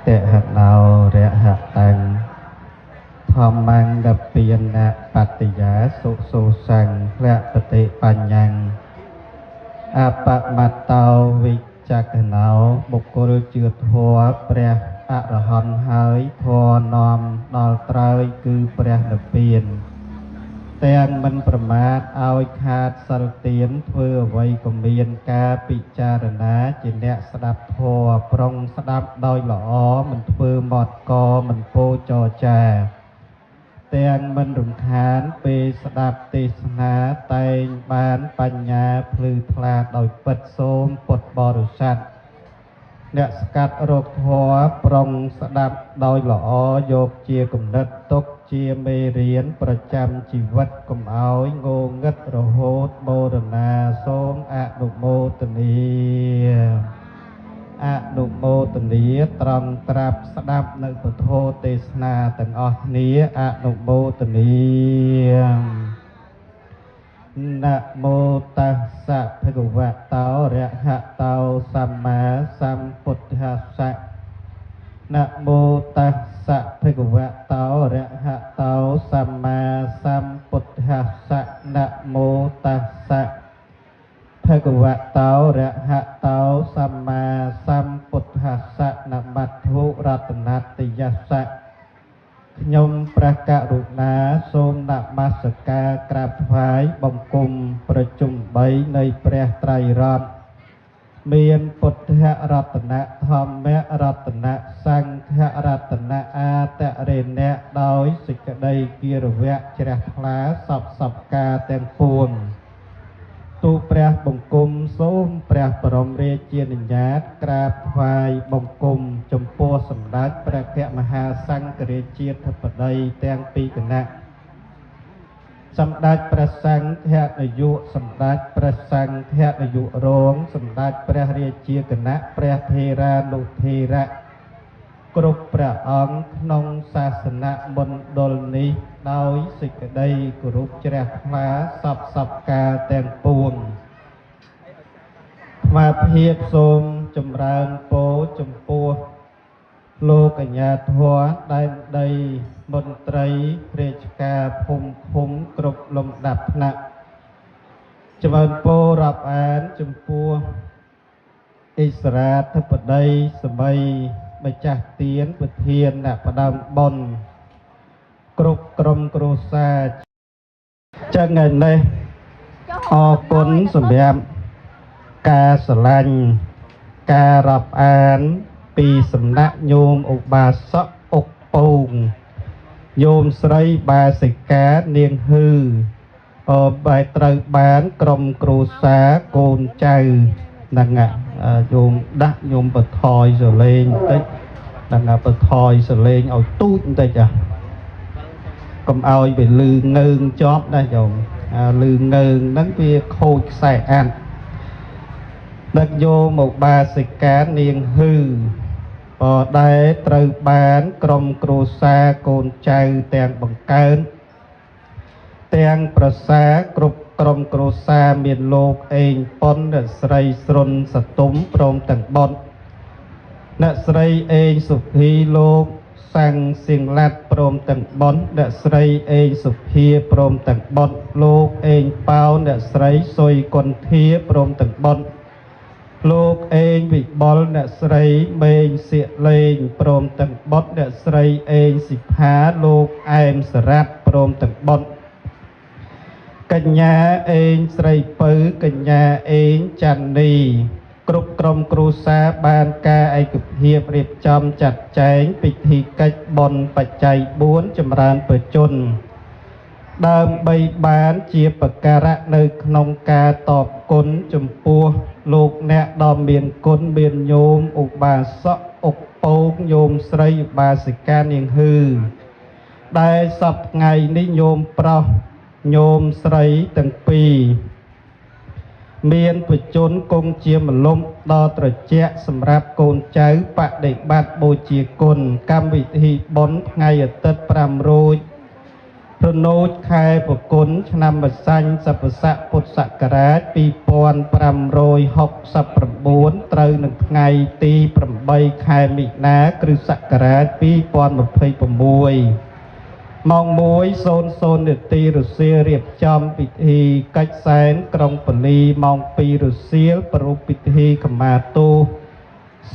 តហណោរហតាំងធម្មង្កពានៈបតិយាសុសុសង្ឃលពតិបញ្ញੰអបមត្តោវិចក្ខណោបុគ្គលជឿធម៌ព្រះអរហន្តហើយធម៌នាំដល់ត្រូវគឺព្រះនិព្វានទាំងមិនប្រមាទឲ្យខាតសិលទានធ្វើអ្វីក៏មានការពិចារណាជាអ្នកស្ដាប់ធម៌ប្រុងស្ដាប់ដោយល្អមិនធ្វើមាត់កមិនពោលចរចាទាំងមិនរំខានពេលស្ដាប់ទេសនាតែងបានបញ្ញាភ្លឺថ្លាដោយពិតសូមពុទ្ធបរិស័ទអ្នកស្កាត់រកធម៌ប្រុងស្ដាប់ដោយល្អយកជាគំនិតទុកជាមេរៀនប្រចាំជីវិតកុំឲ្យងងឹតរហូតបូរណាសូមអនុមោទនាអនុមោទនាត្រង់ត្រាប់ស្ដាប់នៅពធទេសនាទាំងអស់គ្នាអនុមោទនាนะโมตัสสะภะคะวะโตอะระหะโตสัมมาสัมพุทธัสสะนะโมตัสสะภะคะวะโตอะระหะโตสัมมาสัมพุทธัสสะนะโมตัสสะภะคะวะโตอะระหะโตสัมมาสัมพุทธัสสะนะมัตถุรัตนัตติยัสสะខ្ញុំព្រះករុណាសូមនមស្ការក្រាបថ្វាយបង្គំប្រជុំ3នៃព្រះត្រៃរតន៍មានពុទ្ធរតនៈធម្មរតនៈសង្ឃរតនៈអតរេណៈដោយសេចក្តីគិរវៈជ្រះថ្លាសពសពការទាំងពួងទូព្រះបង្គំសូមព្រះបរមរាជានុញ្ញាតក្រាបថ្វាយបង្គំចំពោះសម្ដេចព្រះភមហាសង្ឃរាជាធិបតីទាំងពីរគណៈសម្ដេចព្រះសង្ឃនាយកសម្ដេចព្រះសង្ឃនាយករងសម្ដេចព្រះរាជាគណៈព្រះថេរានុថេរៈគ្រប់ព្រះអង្គក្នុងសាសនមណ្ឌលនេះដោយសេចក្តីគោរពជ្រះថ្លាសពសពការទាំងពួងថ្មភាពសូមចម្រើនពរចំពោះលោកកញ្ញាធម៌ដែនដីមន្ត្រីរាជការភូមិឃុំគ្រប់លំដាប់ថ្នាក់ចម្រើនពររាប់អានចំពោះអិសរាធិបតីសម័យម្ចាស់ទានប្រធានអ្នកផ្ដើមបុណ្យគ្រប់ក្រុមគ្រួសារចឹងថ្ងៃនេះអរគុណសម្រាប់ការស្រឡាញ់ការរាប់អានពីសំណាក់ញោមឧបាសកអុកពងញោមស្រីបាសិកានាងហឺបែរត្រូវបានក្រុមគ្រួសារកូនចៅហ្នឹងញោមដាក់ញោមបថយសលេងបន្តិចហ្នឹងបថយសលេងឲ្យទូចបន្តិចកុំឲ្យវាលឺងើងជាប់ណាញោមលឺងើងហ្នឹងវាខូចខ្សែអាត់ដឹកយកមកបាសិកានាងហឺដែលត្រូវបានក្រុមគ្រួសារកូនចៅទាំងបង្កើនទាំងប្រសាគ្រប់ក្រុមគ្រួសារមានលោកអេងប៉ុនអ្នកស្រីស្រុនសតុំព្រមទាំងបុត្រអ្នកស្រីអេងសុភីលោកសាំងសៀងឡាត់ព្រមទាំងបុត្រអ្នកស្រីអេងសុភាព្រមទាំងបុត្រលោកអេងប៉ៅអ្នកស្រីសុយគុន្ធាព្រមទាំងបុត្រលោកអេងវិបុលអ្នកស្រីមេងសៀកលេងព្រមទាំងបុត្រអ្នកស្រីអេងសិផាលោកអែមសរ៉ាត់ព្រមទាំងបុត្រកញ្ញាអេងស្រីពៅកញ្ញាអេងច័ន្ទនីគ្រប់ក្រុមគ្រួសារបានការឯកភាពរៀបចំចាត់ចែងពិធីកិច្ចបុណ្យបច្ច័យ4ចម្រើនប្រជជនដើម្បីបានជាបការៈនៅក្នុងការតបគុណចំពោះលោកអ្នកដ៏មានគុណមានញោមឧបាសកអុកពងញោមស្រីឧបាសិកានាងហឺដែលសពថ្ងៃនេះញោមប្រុសញោមស្រីទាំងពីរមានបជនគង់ជាមលំដ៏ត្រជាក់សម្រាប់កូនចៅបដិបត្តិបូជាគុណកម្មវិធីបុណ្យថ្ងៃអាទិត្យ5រោច រនោចខែបគុណឆ្នាំម្សាញ់សព្វស័កពុទ្ធសករាជ2569ត្រូវនឹងថ្ងៃទី8ខែមិនិនាគ្រិស្តសករាជ2026 ម៉ោង 1:00 នាទីរសៀលរៀបចំពិធីកិច្ចសែនក្រុងប៉ូលីម៉ោង 2 រសៀលប្រារព្ធពិធីខមាទោស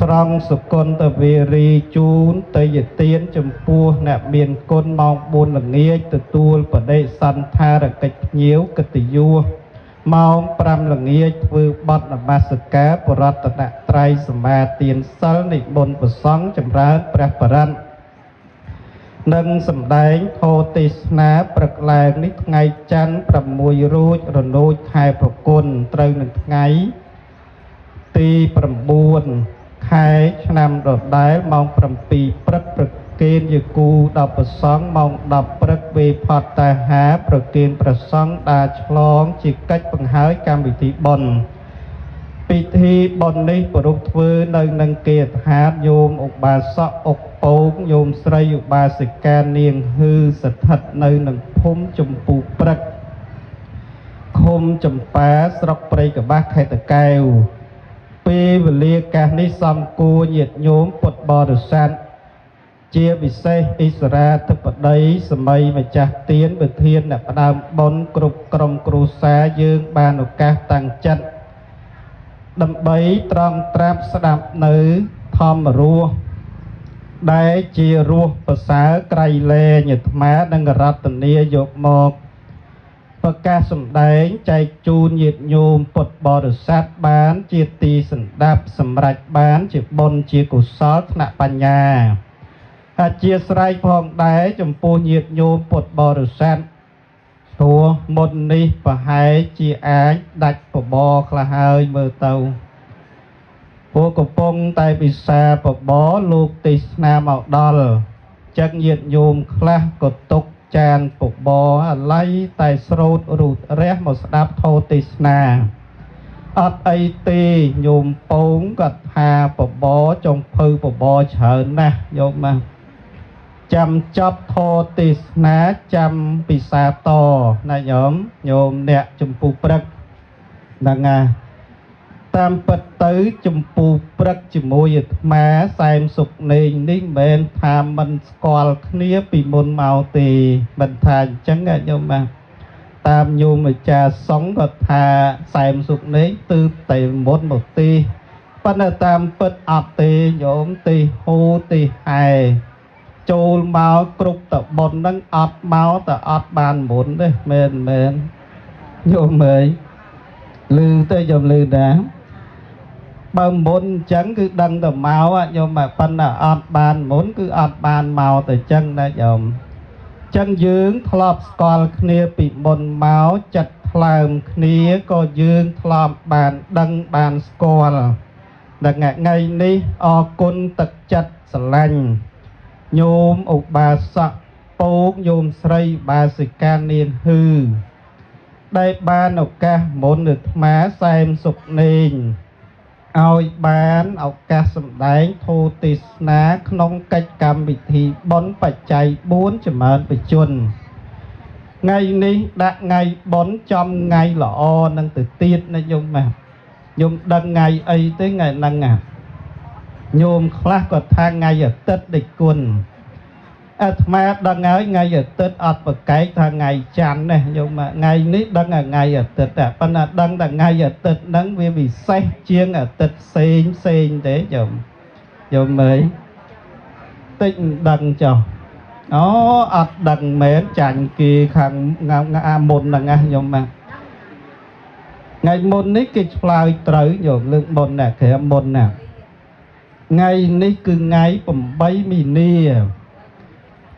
ស្រង់សុគន្ធវេរីជូនទេយទានចំពោះអ្នកមានគុណម៉ោង 4 ល្ងាចទទួលបដិសន្ធារកិច្ចភ្ញៀវកិត្តិយសម៉ោង 5 ល្ងាចធ្វើបទនមស្ការបរតនត្រ័យសមាទានសិលនិមន្តព្រះសង្ឃចម្រើនព្រះបរិត្តនិងសម្ដែងធម៌ទេសនាព្រឹកឡើងនេះថ្ងៃច័ន្ទ6 រោចរនោចខែប្រគុណត្រូវនឹងថ្ងៃទី9ខែឆ្នាំដដែលម៉ោង 7 ព្រឹកប្រគេនយគូដល់ព្រះសង្ឃម៉ោង 10 ព្រឹកវេផតតាហាប្រគេនព្រះសង្ឃដើរឆ្លងជាកិច្ចបង្ហើយកម្មវិធីបុណ្យពិធីបុណ្យនេះប្រពធ្វើនៅនឹងគេហដ្ឋានញោមឧបាសកអុកពងញោមស្រីឧបាសិកានាងហឺស្ថិតនៅនឹងភូមិចម្ពូព្រឹកឃុំចម្ប៉ាស្រុកព្រៃកបាស់ខេត្តតាកែវពេលវេលាកាសនេះសំគួរញាតិញោមពុទ្ធបរិស័ទជាពិសេសអិសរាធិបតីសម័យម្ចាស់ទានវិធានអ្នកផ្ដើមបុណ្យគ្រប់ក្រុមគ្រួសារយើងបានឱកាសតាំងចិត្តដើម្បីត្រង់ត្រាប់ស្ដាប់នៅធម្មរសដែលជារសប្រសើរក្រៃលែងអាត្មានិងរតនាយកមកប្រកាសសម្ដែងចែកជូនញាតិញោមពុទ្ធបរិស័ទបានជាទីសន្តាប់សម្រេចបានជាបុណ្យជាកុសលថ្នាក់បញ្ញាអធិស្ឋានផងដែរចំពោះញាតិញោមពុទ្ធបរិស័ទព្រោះមុននេះប្រហែលជាអាចដាច់បបរខ្លះហើយមើលទៅព្រោះកំពុងតែពិសាបបរលោកទេសនាមកដល់ចឹងញាតិញោមខ្លះក៏ទុកចានបបរអាឡ័យតែស្រោតរូតរះមកស្ដាប់ធម៌ទេសនាអត់អីទេញោមពងគាត់ថាបបរចុងភៅបបរច្រើនណាស់យកមកចាំចប់ធម៌ទេសនាចាំពិសាតណាញោមអ្នកចម្ពុះព្រឹកហ្នឹងណាតាមពិតទៅចម្ពោះព្រឹកជាមួយអាត្មាសែមសុកនេងនេះមិនមែនថាមិនស្គាល់គ្នាពីមុនមកទេមិនថាអញ្ចឹងញោមបាទតាមញោមអាចារ្យសង្ឃគាត់ថាសែមសុកនេងទើបតែមុនមកទេប៉ុន្តែតាមពិតអត់ទេញោមទេហូទេហែចូលមកគ្រប់តបុនហ្នឹងអត់មកតែអត់បានមុនទេមែនញោមអើយឮទៅញោមឮដែរបើមុនអញ្ចឹងគឺដឹងតែមកញោមប៉ុន្តែអត់បានមុនគឺអត់បានមកតែអញ្ចឹងណាញោមអញ្ចឹងយើងធ្លាប់ស្គាល់គ្នាពីមុនមកចិត្តថ្លើមគ្នាក៏យើងធ្លាប់បានដឹងបានស្គាល់ដល់ថ្ងៃនេះអរគុណទឹកចិត្តស្រឡាញ់ញោមឧបាសកពងញោមស្រីឧបាសិកានាងហឺដែលបានឱកាសមុនអាត្មាសែមសុកនេងឲ្យបានឱកាសសម្ដែងធម៌ទេសនាក្នុងកិច្ចកម្មវិធីបុណ្យបច្ច័យ4ចម្រើនបជនថ្ងៃនេះដាក់ថ្ងៃបុណ្យចំថ្ងៃល្អនឹងទៅទៀតណាញោមណាញោមដឹងថ្ងៃអីទេថ្ងៃហ្នឹងញោមខ្លះក៏ថាថ្ងៃអាទិត្យដេចគុណអាត្មាដឹងហើយថ្ងៃអាទិត្យអត់ប្រកែកថាថ្ងៃច័ន្ទណាញោមថ្ងៃនេះដឹងថ្ងៃអាទិត្យតែប៉ុន្តែដឹងតែថ្ងៃអាទិត្យហ្នឹងវាពិសេសជាងអាទិត្យផ្សេងទេញោមមើលតិចមិនដឹងចុះអូអត់ដឹងមែនចាញ់គេខាងមុនហ្នឹងណាញោមណាថ្ងៃមុននេះគេឆ្លើយត្រូវញោមលើកមុនណាក្រែមុនណាថ្ងៃនេះគឺថ្ងៃ8មីនា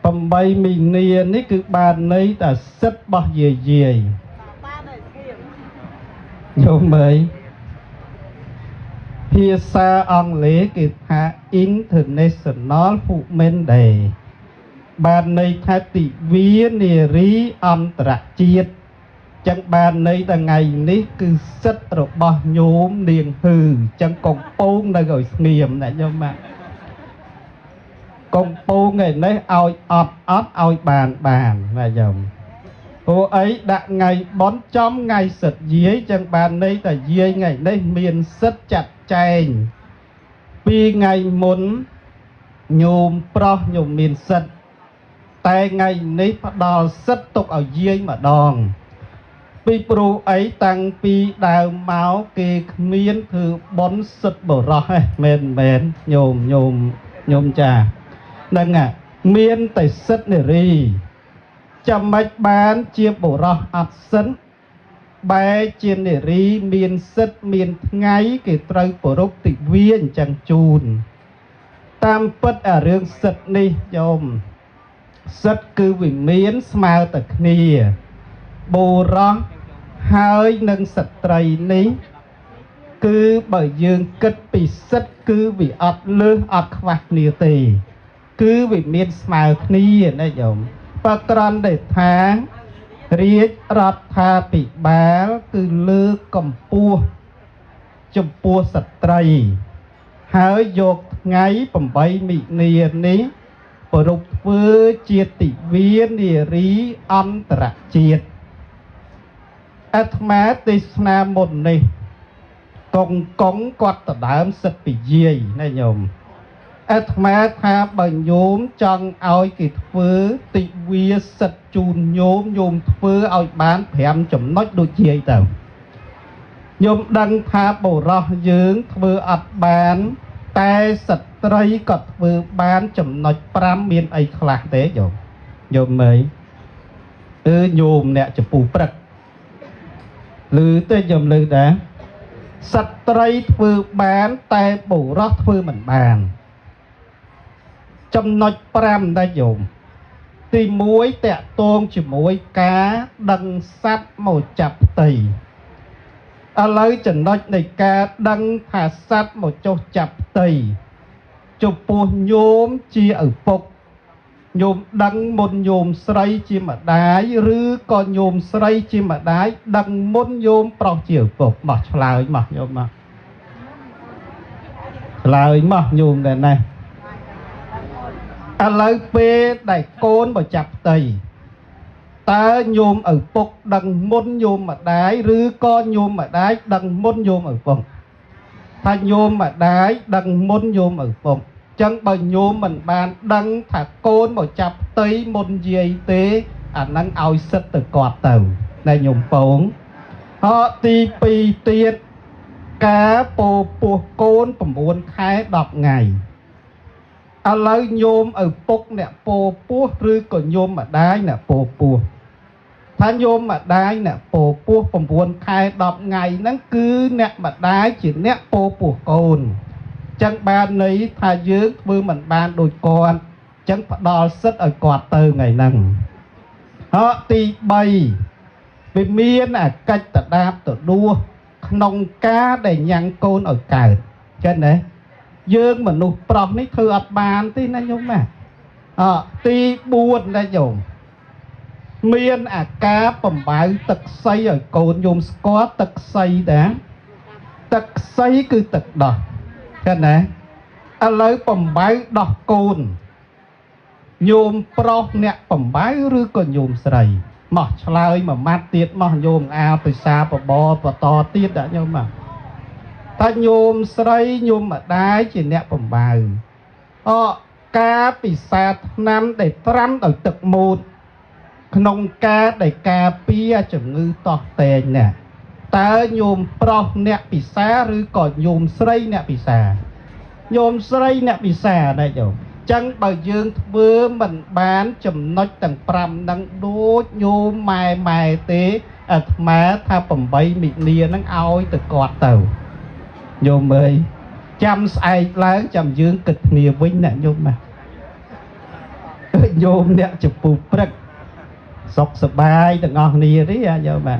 8មីនានេះគឺបានន័យថាសិទ្ធិរបស់យាយញោមមើលភាសាអង់គ្លេសគេថា International Women Day បានន័យថាទិវានារីអន្តរជាតិចឹងបានន័យថាថ្ងៃនេះគឺសិទ្ធិរបស់ញោមនាងហឺចឹងកំពុងនៅឲ្យស្ងៀមណាញោមកំពុងឯនេះឲ្យអត់ឲ្យបានណាញោម Ô ấy đã ngày bón chóm ngày sật dưới chẳng bàn này ta dưới ngày đây miền sất chặt chèn vì ngày muốn nhôm pro nhôm miền sật tại ngày này bắt đầu sất tục ở dưới mà đòn vì pro ấy tăng vì đào máu kê miền thư bón sất bổ rõ mền nhôm trà nâng miền tại sất này ri chăm mạch bán chia bổ rõ ạt sấn bài trên để ri miền sất miền ngay cái trời bổ rốc tị viên chẳng chùn tam bất ở rương sất ni dòng sất cứ vì miền smile tật nìa bổ rõ hơi nâng sất trầy ní cứ bởi dương kết bị sất cứ vì ọt lư ọt vạc nìa tì cứ vì miền smile nìa này dòng và tròn để tháng riết rọt tha bị báo cứ lư cầm pua chùm pua sạch trầy hơi dột ngay bầm bay mị nìa ní bởi rục vư chiết tỷ viên nìa rí ân trạc chiết át má tì sna một nì công cống quát tà đám sạch bị dây này nhồm át má tha bằng nhốm chân oi kì thvư tị vía sạch chùn nhốm thvư oi bán phèm chùm nói đôi chìa tàu nhôm đăng tha bổ rõ dưỡng thvư ат bán tay sạch trây cọt thvư bán chùm nói pram miên ấy khlạc tế nhôm mấy nhôm nẹ chùm phù prật lư tê nhôm lư đá sạch trây thvư bán tay bổ rõ thvư mình bàn trong nói pram đã dùng thì muối tẹ tôn chỉ muối cá đăng sát màu chập tì lấy chẳng nói này cá đăng thả sát một chỗ chập tì cho buồn nhôm chia ở phục nhôm đăng một nhôm sray chi mà đáy rư còn nhôm sray chi mà đáy đăng một nhôm pro chia ở phục mà lời mà nhôm mà lời mà nhôm này này lời bê đại côn và chập tì ta nhôm ở phục đằng môn nhôm mà đáy rư con nhôm mà đáy đằng môn nhôm ở phục tha nhôm mà đáy đằng môn nhôm ở phục chẳng bởi nhôm mình bàn đằng thả côn và chập tì môn dây tế năng ao sất từ quạt tàu này nhôm phóng họ tì bì tiết cá bồ bùa côn và muốn khai đọc ngày lấy nhôm ở phục nè bồ bùa rư còn nhôm mà đáy nè bồ bùa tha nhôm mà đáy nè bồ bùa phòng buồn khai đọc ngày nắng cứ nè mà đáy chỉ nè bồ bùa cồn chẳng bàn ấy tha dưỡng vừa mình bàn đôi con chẳng phải đo sức ở quạt từ ngày nâng họ tì bày vì miên cách ta đáp ta đua nông cá để nhăn côn ở cài chân đấy dương mà nụ prong ní thư ập bàn tí nó nhung mà tí buồn ra dùng miên cá bầm bái tật xây ở cồn dùng có tật xây đã tật xây cứ tật đỏ cái này lấy bầm bái đỏ cồn nhôm pro nè bầm bái rư còn nhôm sầy mà lời mà mát tiết mà nhôm ao từ xa và bò và to tiết đã nhôm mà ta nhôm sấy nhôm mà đáy chỉ nè bầm bái cá bị xa năm để trắm ở tật một nông cá để cá pia chẳng ngư to tên nè ta nhôm pro nè bị xa rư còn nhôm sấy nè bị xa nhôm sấy nè bị xa đây rồi chẳng bao dương vừa mình bán chùm nói tầng pram đang đốt nhôm mài tế má tha bầm bay mịn nia nắng ao từ quạt tàu nhôm ơi chăm sai láng chăm dương kịch nia vinh nè nhôm mà nhôm nè chụp phù prek sọc sập bài từ ngon nia đấy à nhôm mà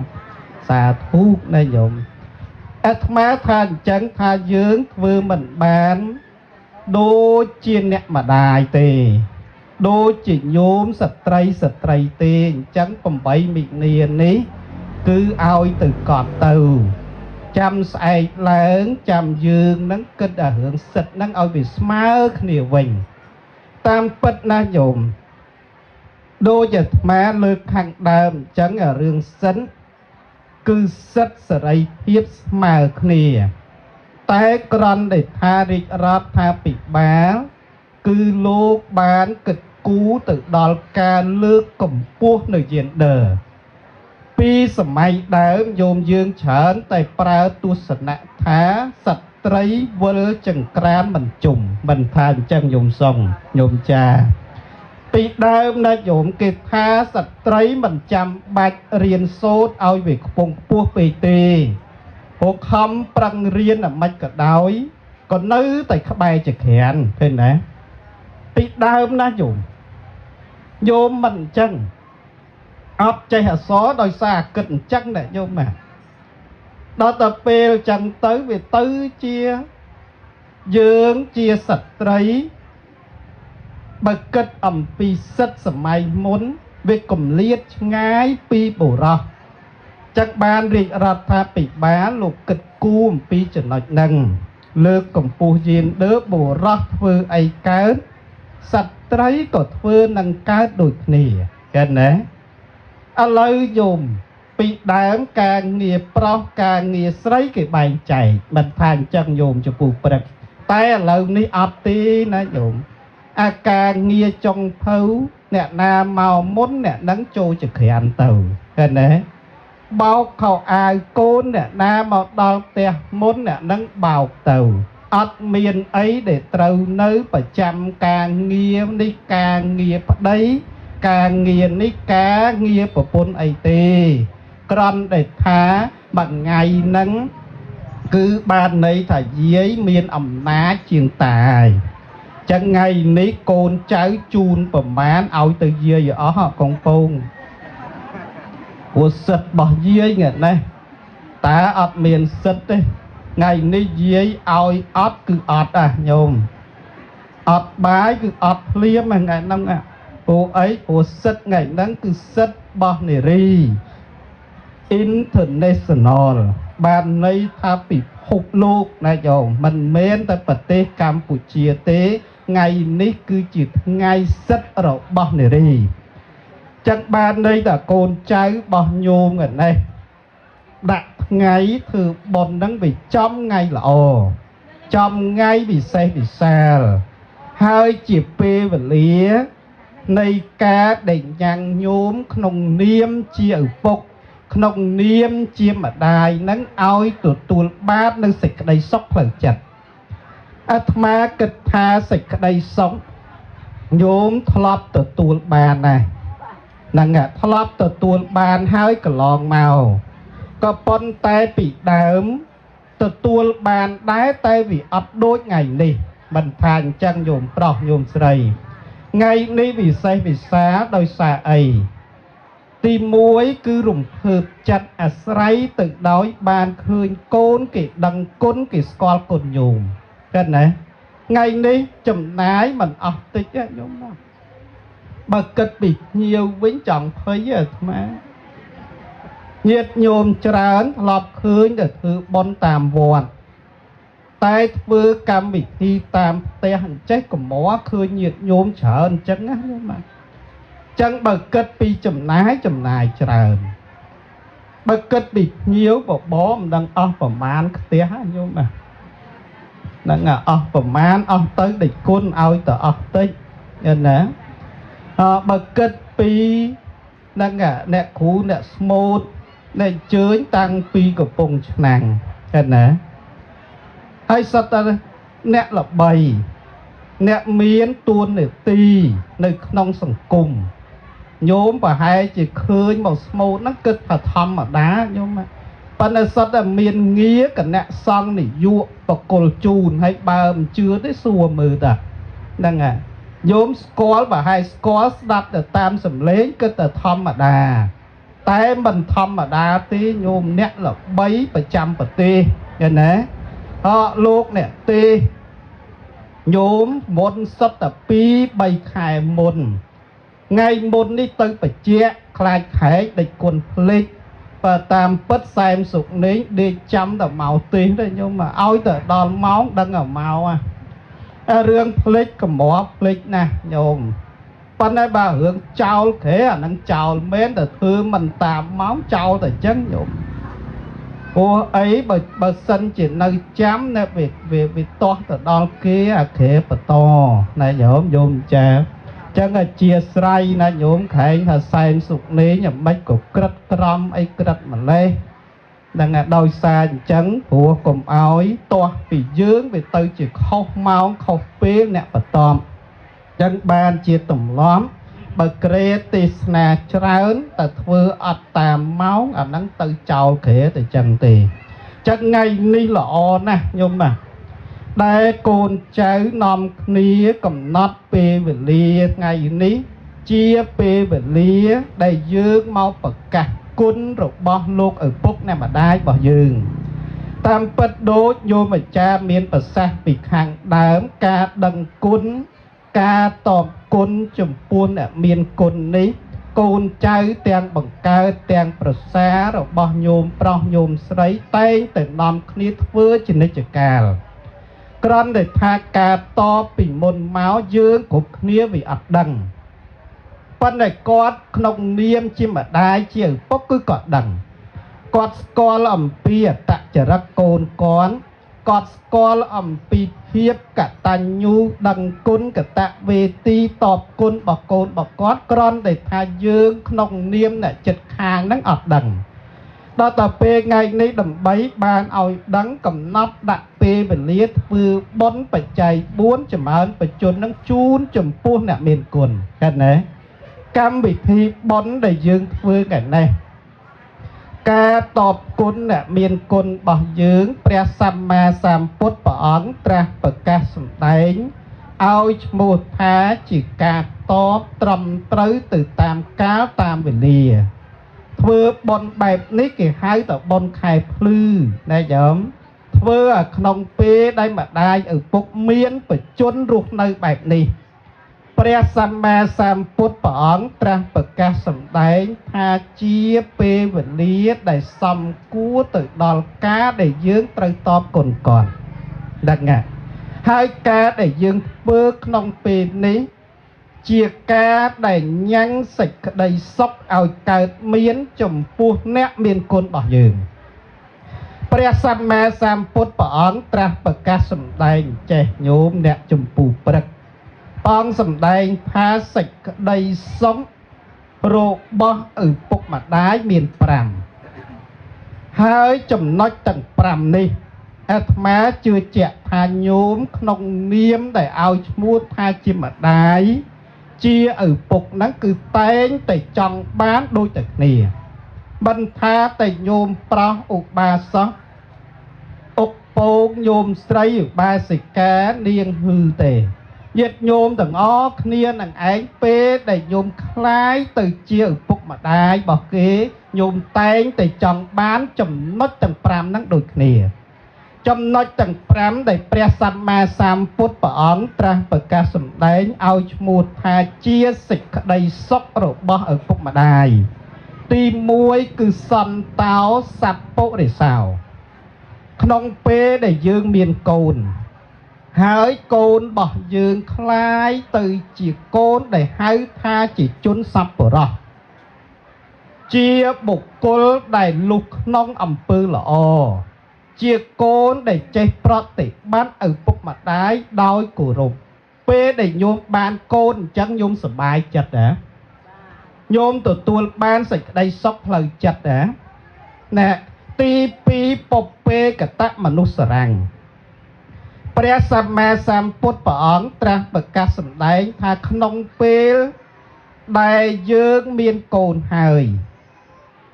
xà thuốc này nhôm má tha chẳng tha dương vừa mình bán đô chiên nè mà đài tề đô chỉ nhôm sạch tray tê chẳng còn bấy mịn niên ní cứ ao từ cọt tàu chăm sai lớn chăm dương nắng kinh hưởng sạch nắng ao vì smart nhiều vinh tam bất na nhôm ដូចជាអាត្មាលើកខាងដើមអញ្ចឹងរឿងសិនគឺសិទ្ធិសេរីភាពស្មើគ្នាតែក្រំដែលថារាជរដ្ឋាភិបាលគឺលោកបានគិតគូរទៅដល់ការលើកកម្ពស់នៅ gender ពីសម័យដើមយោមយើងច្រើនតែប្រើទស្សនៈថាស្ត្រីវិលចង្ក្រានមិនជុំមិនថាអញ្ចឹងញោមសុងញោមចាពីដើមណាញោមគេថាស្ត្រីមិនចាំបាច់រៀនសូត្រឲ្យវាខ្ពង់ខ្ពស់ពេកទេពួកខំប្រឹងរៀនអាម៉េចក៏ដោយក៏នៅតែក្បែរចក្រានឃើញណាពីដើមណាញោមមិនអញ្ចឹងអត់ចេះអសរដោយសារគិតអញ្ចឹងណាញោមណាដល់ទៅពេលអញ្ចឹងទៅវាទៅជាយើងជាស្ត្រីបើគិតអំពីសិទ្ធិសម័យមុនវាគម្លាតឆ្ងាយពីបុរសចឹងបានរាជរដ្ឋាភិបាលលោកគិតគូរអំពីចំណុចហ្នឹងលើកកម្ពស់យានដើបុរសធ្វើអីកើតស្ត្រីក៏ធ្វើនឹងកើតដូចគ្នាឃើញណាឥឡូវយមពីដើមការងារប្រុសការងារស្រីគេបែងចែកមិនថាអញ្ចឹងញោមចំពោះព្រឹកតែឥឡូវនេះអត់ទេណាញោមអាការងារចុងភៅអ្នកណាមកមុនអ្នកនឹងចូលចក្រានទៅឃើញទេបោកខោអាវកូនអ្នកណាមកដល់ផ្ទះមុនអ្នកនឹងបោកទៅអត់មានអីដែលត្រូវនៅប្រចាំការងារនេះការងារប្តីការងារនេះការងារប្រពន្ធអីទេក្រំដែលថាមួយថ្ងៃហ្នឹងគឺបានន័យថាយាយមានអំណាចជាងតាយចឹងថ្ងៃនេះកូនចៅជូនប្រមាណឲ្យទៅយាយអស់កងពងព្រោះសិទ្ធិរបស់យាយហ្នឹងណាតាអត់មានសិទ្ធិទេថ្ងៃនេះយាយឲ្យអត់គឺអត់ញោមអត់បាយគឺអត់ភ្លាមថ្ងៃហ្នឹងព្រោះអីព្រោះសិទ្ធិថ្ងៃហ្នឹងគឺសិទ្ធិរបស់នារី international បានន័យថាពិភពលោកណាញោមមិនមែនតែប្រទេសកម្ពុជាទេថ្ងៃនេះគឺជាថ្ងៃសិទ្ធិរបស់នារីចឹងបានន័យថាកូនចៅរបស់ញោមនេះដាក់ថ្ងៃធ្វើបុណ្យហ្នឹងវាចំថ្ងៃល្អចំថ្ងៃពិសេសវិសាលហើយជាពេលវេលានៃការដេញញ៉ាំងញោមក្នុងនាមជាឪពុកក្នុងនាមជាម្ដាយនឹងឲ្យទទួលបាននូវសេចក្តីសុខផ្លូវចិត្តអាត្មាគិតថាសេចក្តីសុខញោមធ្លាប់ទទួលបានណាហ្នឹងធ្លាប់ទទួលបានហើយកន្លងមកក៏ប៉ុន្តែពីដើមទទួលបានដែរតែវាអត់ដូចថ្ងៃនេះមិនថាអញ្ចឹងញោមប្រុសញោមស្រីថ្ងៃនេះវិសេសវិសាលដោយសារអីទី1គឺរំភើបចិត្តអាស្រ័យទៅដោយបានឃើញកូនគេដឹងគុណគេស្គាល់គុណញោមគិតណាថ្ងៃនេះចំណាយមិនអស់តិចទេញោមណាបើគិតពីភ្ញៀវវិញចង់ភ័យអាត្មាញាតិញោមច្រើនធ្លាប់ឃើញតែធ្វើបុណ្យតាមវត្តតែធ្វើកម្មវិធីតាមផ្ទះអញ្ចេះកុំមកឃើញញាតិញោមច្រើនអញ្ចឹងណាញោមណាចឹងបើគិតពីចំណាយច្រើនបើគិតពីភ្ញៀវបបមិនដឹងអស់ប្រមាណផ្ទះញោមណាហ្នឹងអស់ប្រមាណអស់ទៅដេចគុណឲ្យទៅអស់តិចឃើញណាបើគិតពីហ្នឹងអ្នកគ្រូអ្នកស្មូតអ្នកអញ្ជើញតាំងពីកំពង់ឆ្នាំងឃើញណាហើយសត្វតែអ្នកល្បីអ្នកមានទួនាទីនៅក្នុងសង្គមញោមប្រហែលជាឃើញមកស្មូតហ្នឹងគិតថាធម្មតាញោមប៉ុន្តែសត្វតែមានងារគណៈសង្ឃនយោបកុលជូនហើយបើមិនជឿទេសួរមើលតាហ្នឹងញោមស្គាល់ប្រហែលស្គាល់ស្ដាប់ទៅតាមសម្លេងគិតតែធម្មតាតែមិនធម្មតាទេញោមអ្នកល្បីប្រចាំប្រទេសឃើញណាលោកអ្នកទេញោមមុនសុទ្ធតែ2 3ខែមុនថ្ងៃមុននេះទៅបជាខ្លាចខែកដេចគុណភ្លេចបើតាមពិតសែមសុកនេះដេកចាំតែមកទេទេញោមឲ្យទៅដល់ម៉ោងដឹងតែមករឿងភ្លេចកំរាប់ភ្លេចណាស់ញោម ប៉ុន្តែបើរឿងចោលគេអានឹងចោលមែនតែធ្វើមិនតាមម៉ោងចោលតែចឹងញោមព្រោះអីបើសិនជានៅចាំនៅវាទាស់ទៅដល់គេអាគេបន្តណាញោមចាចឹងអធិស្ស្រ័យណាញោមខែងថាសែនសុកលេងអាម៉េចក៏ក្រិតក្រំអីក្រិតម្លេះនឹងដោយសារអញ្ចឹងព្រោះកុំឲ្យទាស់ពីយើងវាទៅជាខុសម៉ោងខុសពេលអ្នកបន្តចឹងបានជាទម្លាប់បើក្រេទេសនាច្រើនតែធ្វើអត់តាមម៉ោងអាហ្នឹងទៅចោលក្រេទៅចឹងទេចឹងថ្ងៃនេះល្អណាស់ញោមណាដែលកូនចៅនាំគ្នាកំណត់ពេលវេលាថ្ងៃនេះជាពេលវេលាដែលយើងមកប្រកាសគុណរបស់លោកឪពុកអ្នកម្ដាយរបស់យើងតាមពិតដូចញោមអាចារ្យមានប្រសាសន៍ពីខាងដើមការដឹងគុណការតបគុណចំពោះអ្នកមានគុណនេះកូនចៅទាំងបង្កើតទាំងប្រសារបស់ញោមប្រុសញោមស្រីតែងតែនាំគ្នាធ្វើជានិច្ចកាលគ្រាន់តែថាការតបពីមុនមកយើងគ្រប់គ្នាវាអត់ដឹងប៉ុន្តែគាត់ក្នុងនាមជាម្ដាយជាឪពុកគឺគាត់ដឹងគាត់ស្គាល់អំពីអត្តចរិតកូនគាត់ស្គាល់អំពីភាពកតញ្ញូដឹងគុណកតវេទីតបគុណរបស់កូនរបស់គាត់គ្រាន់តែថាយើងក្នុងនាមអ្នកចិត្តខាងហ្នឹងអត់ដឹងដល់តែពេលថ្ងៃនេះដើម្បីបានឲ្យដឹងកំណត់ដាក់ពេលវេលាធ្វើបុណ្យបច្ច័យ4ចម្រើនបជននឹងជូនចំពោះអ្នកមានគុណឃើញទេកម្មវិធីបុណ្យដែលយើងធ្វើថ្ងៃនេះការតបគុណអ្នកមានគុណរបស់យើងព្រះសម្មាសម្ពុទ្ធព្រះអង្គត្រាស់ប្រកាសសម្ដែងឲ្យឈ្មោះថាជាការតបត្រឹមត្រូវទៅតាមកាលតាមវេលាធ្វើបុណ្យបែបនេះគេហៅថាបុណ្យខែភ្លឺណាញោមធ្វើឲ្យក្នុងពេលដែលម្ដាយឪពុកមានបជនរស់នៅបែបនេះព្រះសម្មាសម្ពុទ្ធព្រះអង្គត្រាស់ប្រកាសសម្ដែងថាជាពេលវេលាដែលសមគួរទៅដល់ការដែលយើងត្រូវតបគុណគាត់ដឹងទេហើយការដែលយើងធ្វើក្នុងពេលនេះជាការដែលញ៉ាំងសេចក្តីសុខឲ្យកើតមានចំពោះអ្នកមានគុណរបស់យើងព្រះសម្មាសម្ពុទ្ធព្រះអង្គត្រាស់ប្រកាសសម្ដែងចេះញោមអ្នកចម្ពូព្រឹកព្រះអង្គសម្ដែងថាសេចក្តីសុខរបស់ឪពុកម្ដាយមាន5ហើយចំណុចទាំង5នេះអាត្មាជឿជាក់ថាញោមក្នុងនាមដែលឲ្យឈ្មោះថាជាម្ដាយជាឪពុកហ្នឹងគឺតែងតែចង់បានដូចតែគ្នាមិនថាតែញោមប្រុសឧបាសកឧបពោងញោមស្រីឧបាសិកានាងហឺទេញាតិញោមទាំងអស់គ្នានឹងឯងពេលដែលញោមคล้ายទៅជាឪពុកម្ដាយរបស់គេញោមតែងតែចង់បានចំណុចទាំង5ហ្នឹងដូចគ្នាចំណុចទាំង5ដែលព្រះសម្មាសម្ពុទ្ធព្រះអង្គត្រាស់ប្រកាសសម្ដែងឲ្យឈ្មោះថាជាសេចក្តីសុខរបស់ឪពុកម្ដាយទី1គឺសន្តោសពុរិសោក្នុងពេលដែលយើងមានកូនហើយកូនរបស់យើងคล้ายទៅជាកូនដែលហៅថាជាជនសប្បុរសជាបុគ្គលដែលលុះក្នុងអំពើល្អជាកូនដែលចេះប្រតិបត្តិឪពុកម្ដាយដោយគោរពពេលដែលញោមបានកូនអញ្ចឹងញោមសប្បាយចិត្តណាញោមទទួលបានសេចក្តីសុខផ្លូវចិត្តណាទី2ពុពេកតមនុស្សរង្គព្រះសម្មាសម្ពុទ្ធព្រះអង្គត្រាស់ប្រកាសសម្ដែងថាក្នុងពេលដែលយើងមានកូនហើយ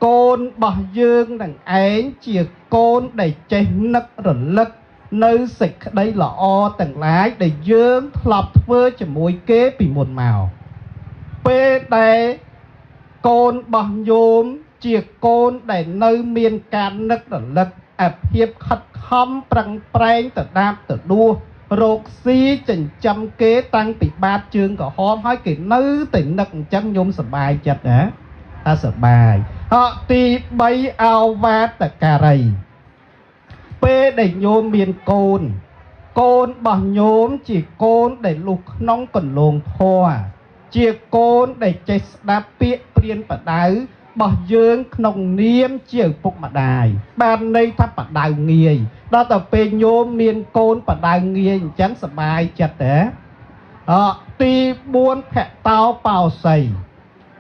កូនរបស់យើងនឹងឯងជាកូនដែលចេះនឹករលឹកនៅសេចក្តីល្អទាំងឡាយដែលយើងធ្លាប់ធ្វើជាមួយគេពីមុនមកពេលដែលកូនរបស់ញោមជាកូនដែលនៅមានការនឹករលឹកអាភាពខិតខំប្រឹងប្រែងទៅដាបទៅដួសរោគស៊ីចិញ្ចឹមគេតាំងពីបាតជើងក្រហមហើយគេនៅតែនឹកអញ្ចឹងញោមសប្បាយចិត្តណាថាសប្បាយទី3អវាតការីពេលដែលញោមមានកូនកូនរបស់ញោមជាកូនដែលលុះក្នុងកន្លងធម៌ ជាកូនដែលចេះស្ដាប់ពាក្យព្រានប្រដៅរបស់យើងក្នុងនាមជាឪពុកម្ដាយបានន័យថាប្រដៅងាយដល់ទៅពេលញោមមានកូនប្រដៅងាយអញ្ចឹងសប្បាយចិត្តទេទី4ភតោបោស័យ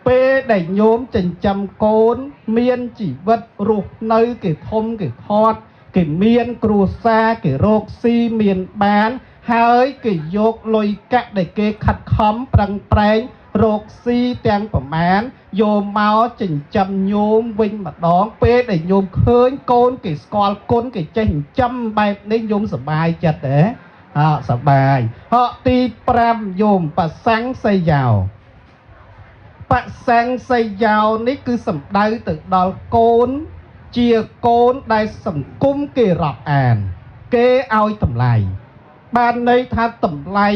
ពេលដែលញោមចិញ្ចឹមកូនមានជីវិតរស់នៅគេធំគេធាត់គេមានគ្រួសារគេរកស៊ីមានបានហើយគេយកលុយកាក់ដែលគេខិតខំប្រឹងប្រែងរកស៊ីទាំងប្រមាណយកមកចិញ្ចឹមញោមវិញម្ដងពេលដែលញោមឃើញកូនគេស្គាល់គុណគេចេះចិញ្ចឹមបែបនេះញោមសប្បាយចិត្តទេសប្បាយទី5ញោមបសង្សយោបសង្សយោនេះគឺសំដៅទៅដល់កូនជាកូនដែលសង្គមគេរាប់អានគេឲ្យតម្លៃបានន័យថាតម្លៃ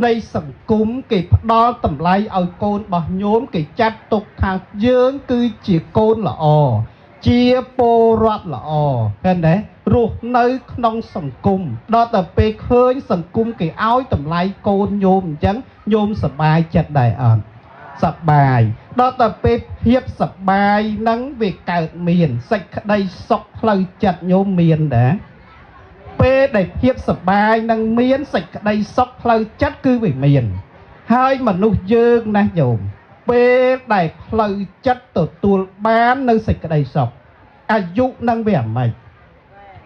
នៃសង្គមគេផ្ដល់តម្លៃឲ្យកូនរបស់ញោមគេចាត់ទុកថាយើងគឺជាកូនល្អជាពលរដ្ឋល្អឃើញទេរស់នៅក្នុងសង្គមដល់តែពេលឃើញសង្គមគេឲ្យតម្លៃកូនញោមអញ្ចឹងញោមសប្បាយចិត្តដែរអត់សប្បាយដល់តែពេលភាពសប្បាយនឹងវាកើតមានសេចក្តីសុខផ្លូវចិត្តញោមមានដែរពេលដែលភាពសប្បាយនឹងមានសេចក្តីសុខផ្លូវចិត្តគឺវាមានហើយមនុស្សយើងណាស់ញោមពេលដែលផ្លូវចិត្តទទួលបាននៅសេចក្តីសុខអាយុនឹងវាអាម៉េច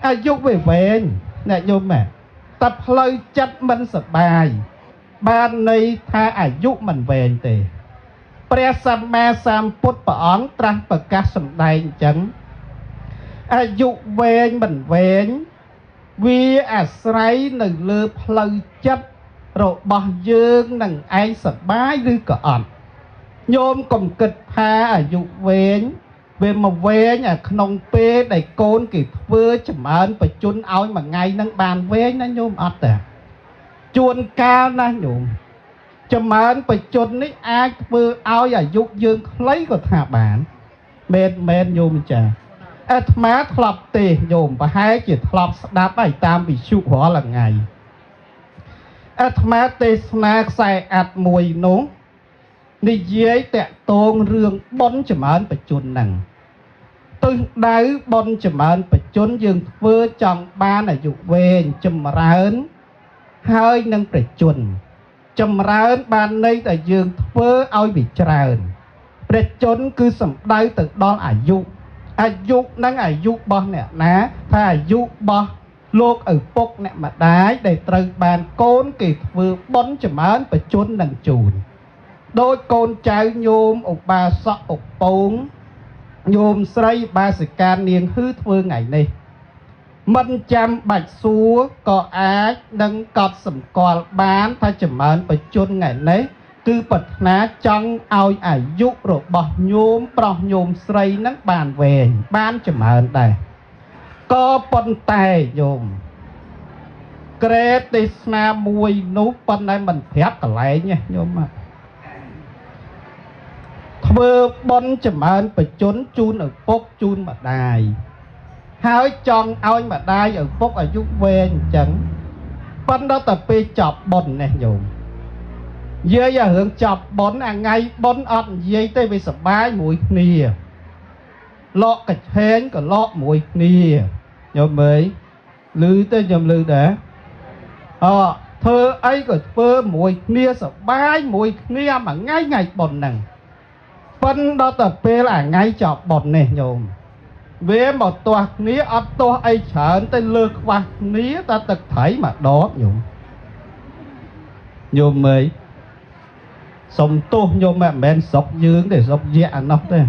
អាយុវាវែងអ្នកញោមតែផ្លូវចិត្តមិនសប្បាយបានន័យថាអាយុមិនវែងទេព្រះសម្មាសម្ពុទ្ធព្រះអង្គត្រាស់ប្រកាសសម្ដែងអញ្ចឹងអាយុវែងមិនវែងវាអាស្រ័យនៅលើផ្លូវចិត្តរបស់យើងនឹងឯងសប្បាយឬក៏អត់ញោមកុំគិតថាអាយុវែងវាមកវែងក្នុងពេលដែលកូនគេធ្វើចម្រើនបច្ចុប្បន្នឲ្យមួយថ្ងៃនឹងបានវែងណាញោមអត់ទេជួនកាលណាញោមចម្រើនបច្ចុប្បន្ននេះអាចធ្វើឲ្យអាយុយើងខ្លីក៏ថាបានមែនញោមចាអាត្មាធ្លាប់ទេញោមប្រហែលជាធ្លាប់ស្ដាប់ហើយតាមវិទ្យុរាល់ថ្ងៃអាត្មាទេសនាខ្សែអត្ថមួយនោះនិយាយតាក់ទងរឿងបុណ្យចម្រើនបច្ចុប្បន្នហ្នឹងទិសដៅបុណ្យចម្រើនបច្ចុប្បន្នយើងធ្វើចង់បានអាយុវែងចម្រើនហើយនឹងប្រជញ្ញចម្រើនបានន័យថាយើងធ្វើឲ្យវាច្រើនប្រជញ្ញគឺសំដៅទៅដល់អាយុនឹងអាយុរបស់អ្នកណាថាអាយុរបស់លោកឪពុកអ្នកម្ដាយដែលត្រូវបានកូនគេធ្វើបុណ្យចម្រើនបច្ចុប្បន្ននឹងជូនដោយកូនចៅញោមឧបាសកឧបោងញោមស្រីបាសិកានាងហ៊ឺធ្វើថ្ងៃនេះមិនចាំបាច់សួរក៏អាចនឹងកត់សម្គាល់បានថាចម្រើនបច្ចុប្បន្នថ្ងៃនេះគឺប្រាថ្នាចង់ឲ្យអាយុរបស់ញោមប្រុសញោមស្រីនឹងបានវែងបានចម្រើនដែរក៏ប៉ុន្តែញោមក្រែទេសនាមួយនោះប៉ុន្តែមិនប្រាប់កន្លែងញោមធ្វើបុណ្យចម្រើនបច្ចុប្បន្នជូនឪពុកជូនម្ដាយហើយចង់ឲ្យម្ដាយឪពុកអាយុវែងអញ្ចឹងប៉ុន្តែតែពេលចប់បុណ្យនេះញោមនិយាយរឿងចប់បុណ្យថ្ងៃបុណ្យអត់និយាយទេវាសប្បាយមួយគ្នាលក់កាឆេងក៏លក់មួយគ្នាញោមមើលឮទេញោមឮដែរធ្វើអីក៏ធ្វើមួយគ្នាសប្បាយមួយគ្នាមួយថ្ងៃបុណ្យហ្នឹងប៉ុន្តែដល់ទៅពេលថ្ងៃចប់បុណ្យនេះញោមវាមកទាស់គ្នាអត់ទាស់អីច្រើនតែលើខ្វះគ្នាតែទឹកត្រីមកដបញោមមើលសុំទោសញោមមិនមែនស្រុកយើងទេស្រុកយៈអានោះទេ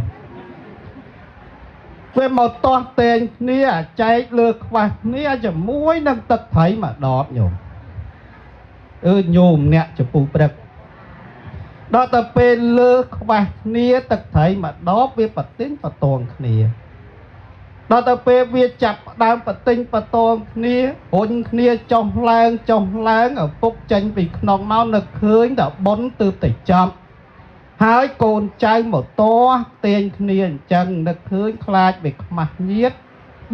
វាមកទាស់តែងគ្នាចែកលើខ្វះគ្នាជាមួយនឹងទឹកត្រីមកដបញោមញោមអ្នកចំពោះព្រឹកដល់ទៅពេលលើខ្វះគ្នាទឹកត្រីមកដបវាប្រទិញបតងគ្នាដល់ទៅពេលវាចាប់ដើមបទិញបតងគ្នារុញគ្នាចុះឡើងឪពុកចេញពីក្នុងមកនឹកឃើញតែបុណ្យទើបតែចប់ហើយកូនចៅមកតោះទាញគ្នាអញ្ចឹងនឹកឃើញខ្លាចវាខ្មាស់ញាត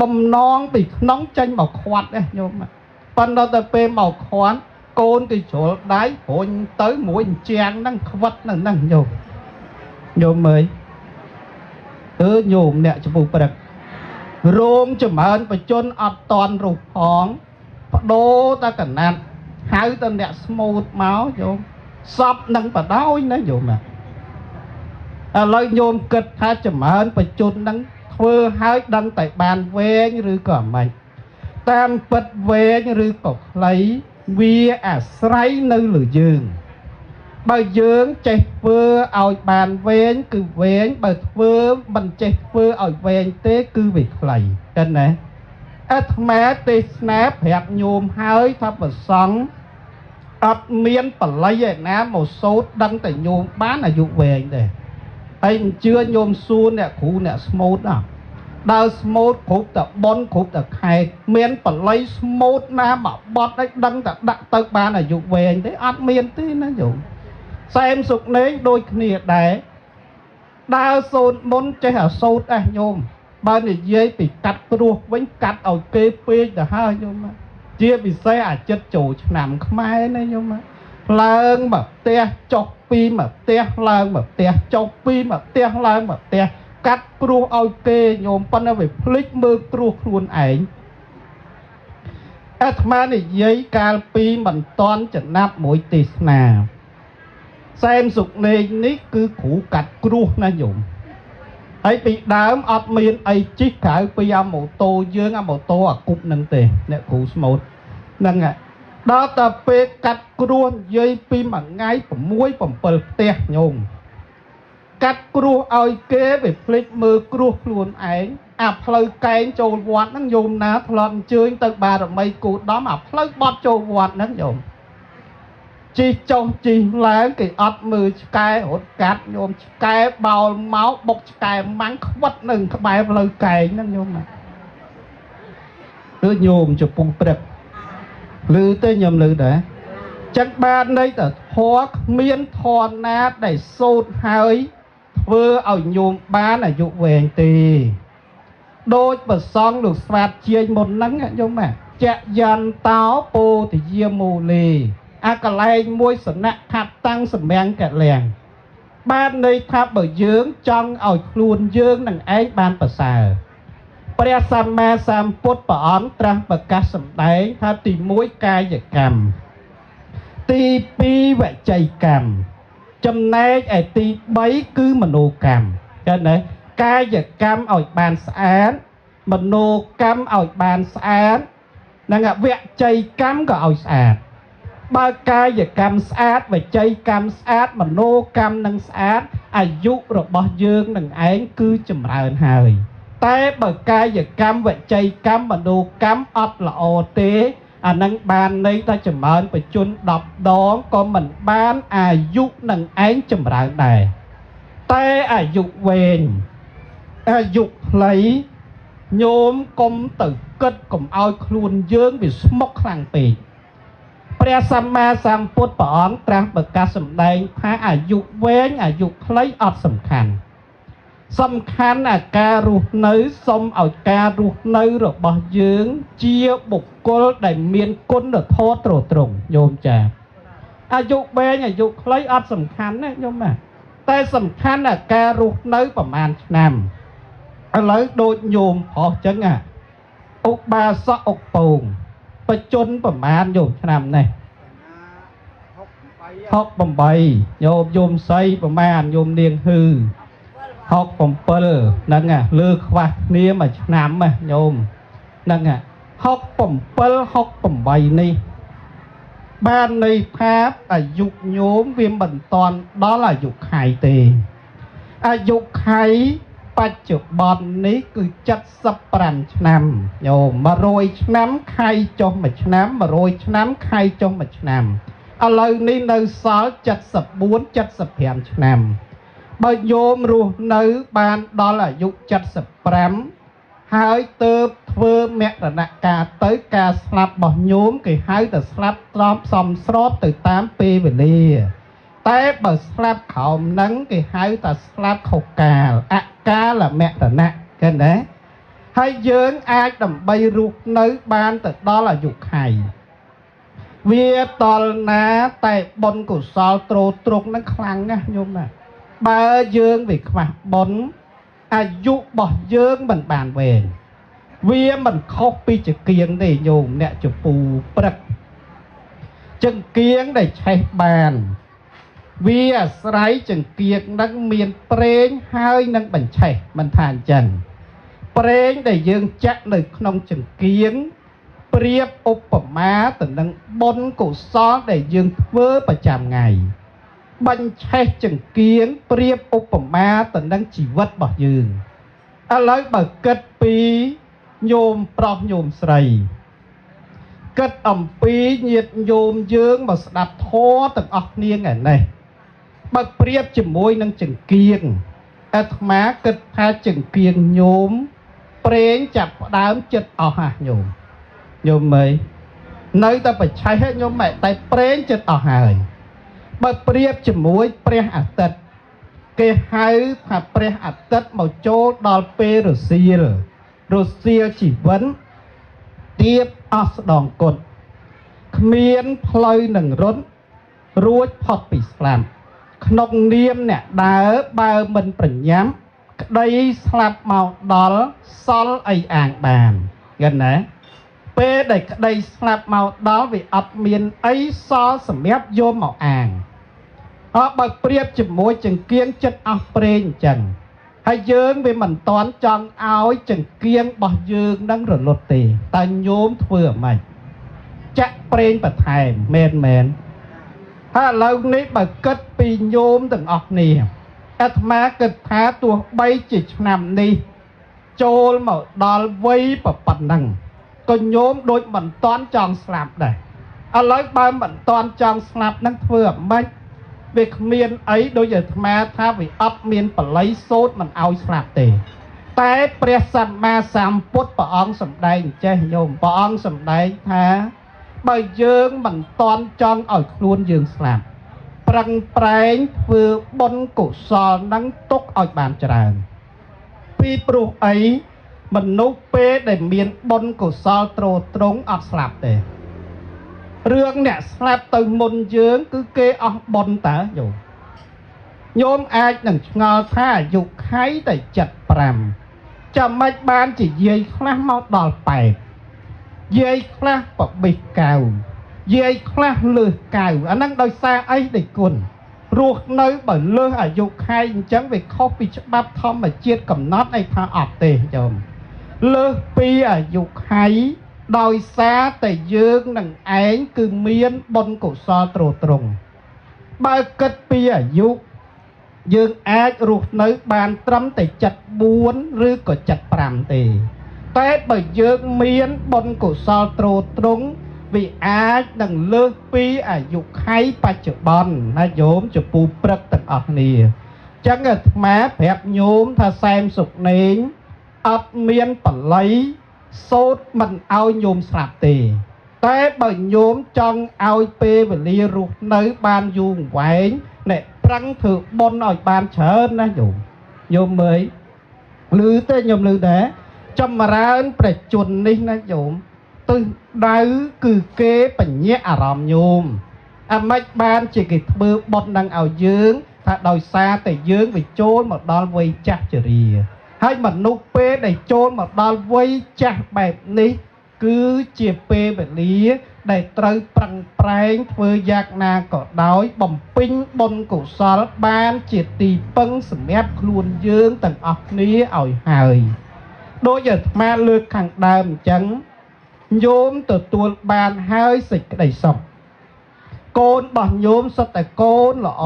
បំណងពីក្នុងចេញមកខាត់ញោមប៉ុន្តែទៅពេលមកខាត់ កូនគេជ្រុលដៃរុញទៅមួយជាងហ្នឹងខ្វិតហ្នឹងញោមញោមមើលញោមអ្នកចំពោះព្រឹករោងចម្រើនបជនអត់តន់រុះផងបដូរតែកណាត់ហៅតែអ្នកស្មូតមកញោមសពនឹងបដោយណាញោមឥឡូវញោមគិតថាចម្រើនបជននឹងធ្វើឲ្យដឹងតែបានវែងឬក៏មិនតាមពិតវែងឬក៏ខ្លីវាអាស្រ័យនៅលើយើងបើយើងចេះធ្វើឲ្យបានវែងគឺវែងបើធ្វើមិនចេះធ្វើឲ្យវែងទេគឺវាខ្លីឃើញណាអាត្មាទេសនាប្រាប់ញោមហើយថាប្រសង់អត់មានបល័យឯណាមកសូត្រដឹងតែញោមបានអាយុវែងទេហើយមិនជឿញោមសួរអ្នកគ្រូអ្នកស្មូតដើរស្មូតគ្រប់តែប៉ុនគ្រប់តែខែកមានបល័យស្មូតណាមកបត់ឲ្យដឹងតែដាក់ទៅបានអាយុវែងទេអត់មានទេណាញោមសែមសុកនេងដូចគ្នាដែរដើរសូត្រមុនចេះអាសូត្រញោមបើនិយាយពីកាត់ព្រោះវិញកាត់ឲ្យគេពេកទៅហើយញោមជាពិសេសអាចិត្តចូលឆ្នាំខ្មែរណាញោមឡើងមកផ្ទះចុះពីមកផ្ទះឡើងមកផ្ទះចុះពីមកផ្ទះឡើងមកផ្ទះកាត់ព្រោះឲ្យគេញោមប៉ុន្តែវាភ្លេចមើលព្រោះខ្លួនឯងអាត្មានិយាយកាលពីមិនតន់ចំណាប់មួយទេសនាសែមសុកនេងនេះគឺគ្រូកាត់គ្រោះណាញោមហើយពីដើមអត់មានអីជិះក្រៅពីអាម៉ូតូយើងអាម៉ូតូអាគប់នឹងទេអ្នកគ្រូស្មូតហ្នឹងហើយដល់តែពេលកាត់គ្រោះនិយាយពីមួយថ្ងៃ6 7ផ្ទះញោមកាត់គ្រោះឲ្យគេវាភ្លេចមើលគ្រោះខ្លួនឯងអាផ្លូវកែងចូលវត្តហ្នឹងញោមណាធ្លាប់អញ្ជើញទៅបារមីគូដំអាផ្លូវបត់ចូលវត្តហ្នឹងញោមជីចុះជីឡើងគេអត់មើលឆ្កែរត់កាត់ញោមឆ្កែបោលមកបុកឆ្កែម៉ាំងខ្វិតនឹងក្បែរផ្លូវកែងហ្នឹងញោមណាគឺញោមចំពុងព្រឹកឮទេញោមឮដែរចឹងបានន័យថាធម៌គ្មានធម៌ណាដែលសូត្រហើយធ្វើឲ្យញោមបានអាយុវែងទេដូចប្រសងលោកស្វាតជាយមុនហ្នឹងញោមណាចយន្តោពោទយាមូលេអាកលែងមួយសណៈខាត់តាំងសម្រាំងកលាំងបានន័យថាបើយើងចង់ឲ្យខ្លួនយើងនឹងឯងបានប្រសើរព្រះសម្មាសម្ពុទ្ធព្រះអង្គត្រាស់ប្រកាសសម្ដែងថាទី1កាយកម្មទី2វចីកម្មចំណែកឯទី3គឺមនោកម្មឃើញទេកាយកម្មឲ្យបានស្អាតមនោកម្មឲ្យបានស្អាតនិងវចីកម្មក៏ឲ្យស្អាតបើកាយកម្មស្អាតវចីកម្មស្អាតមនោកម្មនឹងស្អាតអាយុរបស់យើងនឹងឯងគឺចម្រើនហើយតែបើកាយកម្មវចីកម្មមនោកម្មអត់ល្អទេអានឹងបានន័យថាចម្រើនបជន10ដងក៏មិនបានអាយុនឹងឯងចម្រើនដែរតែអាយុវែងអាយុខ្លីញោមកុំទៅគិតកុំឲ្យខ្លួនយើងវាស្មុគខ្លាំងពេកព្រះសម្មាសម្ពុទ្ធព្រះអង្គត្រាស់ប្រកាសសម្ដែងថាអាយុវែងអាយុខ្លីអត់សំខាន់អាការរស់នៅសុំឲ្យការរស់នៅរបស់យើងជាបុគ្គលដែលមានគុណធម៌ត្រត្រង់ញោមចាអាយុវែងអាយុខ្លីអត់សំខាន់ណាញោមណាតែសំខាន់អាការរស់នៅប្រហែលឆ្នាំឥឡូវដូចញោមប្រុសចឹងឧបាសកអុកពងបជនប្រហែលញោមឆ្នាំនេះ68ញោមស័យប្រហែលញោមនាងហឺ67ហ្នឹងលើខ្វះគ្នាមួយឆ្នាំញោមហ្នឹង67 68នេះបានន័យថាអាយុញោមវាមិនតាន់ដល់អាយុខៃទេអាយុខៃបច្ចុប្បន្ននេះគឺ75ឆ្នាំញោម100ឆ្នាំខៃចុះមួយឆ្នាំ100ឆ្នាំខៃចុះមួយឆ្នាំឥឡូវនេះនៅសល់74 75ឆ្នាំបើញោមរស់នៅបានដល់អាយុ75ហើយទើបធ្វើមរណកាលទៅការស្លាប់របស់ញោមគេហៅថាស្លាប់ត្រង់សមស្របទៅតាមពេលវេលាតែបើស្លាប់ក្រោមហ្នឹងគេហៅថាស្លាប់ខុសកាលអកាលមរណៈឃើញទេហើយយើងអាចដើម្បីរស់នៅបានទៅដល់អាយុខៃ វាតលណាតែបុណ្យកុសលទ្រទ្រង់នឹងខ្លាំងណាស់ញោមណាបើយើងវាខ្វះបុណ្យអាយុរបស់យើងមិនបានវែងវាមិនខុសពីចង្គៀងទេញោមអ្នកចពូព្រឹកចង្គៀងដែលឆេះបានវាអាស្រ័យចង្គៀងនឹងមានប្រេងហើយនឹងបញ្ឆេះមិនថាអញ្ចឹងប្រេងដែលយើងចាក់នៅក្នុងចង្គៀងប្រៀបឧបមាទៅនឹងបុណ្យកុសលដែលយើងធ្វើប្រចាំថ្ងៃបញ្ឆេះចង្គៀងប្រៀបឧបមាទៅនឹងជីវិតរបស់យើងឥឡូវបើគិតពីញោមប្រុសញោមស្រីគិតអំពីញាតិញោមយើងមកស្ដាប់ធម៌ទាំងអស់គ្នាថ្ងៃនេះបើប្រៀបជាមួយនឹងចង្គៀងអាត្មាគិតថាចង្គៀងញោមប្រេងចាប់ផ្ដើមចិត្តអស់ហ่ะញោមមើលនៅតែបច្ឆេះញោមតែប្រេងចិត្តអស់ហើយបើប្រៀបជាមួយព្រះអាទិត្យគេហៅថាព្រះអាទិត្យមកចូលដល់ពេលរសៀលជីវិតទៀបអស់ស្ដងគុតគ្មានផ្លូវនឹងរត់រួចផុតពីស្លាប់ក្នុងនាមអ្នកដើរបើមិនប្រញាប់ក្តីស្លាប់មកដល់សល់អីអាងបានឃើញណាពេលដែលក្តីស្លាប់មកដល់វាអត់មានអីសល់សម្រាប់យកមកអាងហើយបើប្រៀបជាមួយចង្គៀងចិត្តអស់ប្រេងអញ្ចឹងហើយយើងវាមិនតាន់ចង់ឲ្យចង្គៀងរបស់យើងនឹងរលត់ទេតែញោមធ្វើអ្ម៉េចចាក់ប្រេងបន្ថែមមែនហើយឥឡូវនេះបើគិតពីញោមទាំងអស់គ្នាអាត្មាគិតថាទោះបីជាឆ្នាំនេះចូលមកដល់វ័យប៉ុណ្ណឹងក៏ញោមដូចមិនតាន់ចង់ស្លាប់ដែរឥឡូវបើមិនតាន់ចង់ស្លាប់នឹងធ្វើអ្ម៉េចវាគ្មានអីដូចអាត្មាថាវាអត់មានបល័យសូត្រមិនឲ្យស្លាប់ទេតែព្រះសម្មាសម្ពុទ្ធព្រះអង្គសម្ដែងចេះញោមព្រះអង្គសម្ដែងថាបើយើងមិនតាន់ចង់ឲ្យខ្លួនយើងស្លាប់ប្រឹងប្រែងធ្វើបុណ្យកុសលនឹងទុកឲ្យបានច្រើនពីព្រោះអីមនុស្សពេលដែលមានបុណ្យកុសលទ្រទ្រង់អត់ស្លាប់ទេរឿងអ្នកស្លាប់ទៅមុនយើងគឺគេអស់បុណ្យតើញោមអាចនឹងឆ្ងល់ថាអាយុខៃតែ75ចាំមិនបានជាយាយខ្លះមកដល់8យាយខ្លះបបិសកៅយាយខ្លះលើសកៅអាហ្នឹងដោយសារអីដេចគុណរស់នៅបើលើសអាយុខៃអញ្ចឹងវាខុសពីច្បាប់ធម្មជាតិកំណត់ឲ្យថាអត់ទេញោមលើសពីអាយុខៃដោយសារតែយើងនឹងឯងគឺមានបុណ្យកុសលទ្រទ្រង់បើគិតពីអាយុយើងអាចរស់នៅបានត្រឹមតែ74ឬក៏75ទេតែបើយើងមានបុណ្យកុសលទ្រទ្រង់វាអាចនឹងលើសពីអាយុខៃបច្ចុប្បន្នណាញោមចំពោះព្រឹកទាំងអស់គ្នាអញ្ចឹងអាត្មាប្រាប់ញោមថាសែមសុកនេងអត់មានបល័យសូត្រមិនឲ្យញោមស្លាប់ទេតែបើញោមចង់ឲ្យពេលវេលារស់នៅបានយូរវែងអ្នកប្រឹងធ្វើបុណ្យឲ្យបានច្រើនណាញោមមើលឮទេញោមឮដែរចម្រើនប្រជជននេះណាញោមទិសដៅគឺគេបញ្ញាអារម្មណ៍ញោមអាម៉េចបានជាគេធ្វើបុណ្យនឹងឲ្យយើងថាដោយសារតែយើងវាចូលមកដល់វ័យចាស់ជរាហើយមនុស្សពេលដែលចូលមកដល់វ័យចាស់បែបនេះគឺជាពេលវេលាដែលត្រូវប្រឹងប្រែងធ្វើយ៉ាងណាក៏ដោយបំពេញបុណ្យកុសលបានជាទីពឹងសម្រាប់ខ្លួនយើងទាំងអស់គ្នាឲ្យហើយដោយអាត្មាលើកខាងដើមអញ្ចឹងញោមទទួលបានហើយសេចក្តីសុខកូនរបស់ញោមសុទ្ធតែកូនល្អ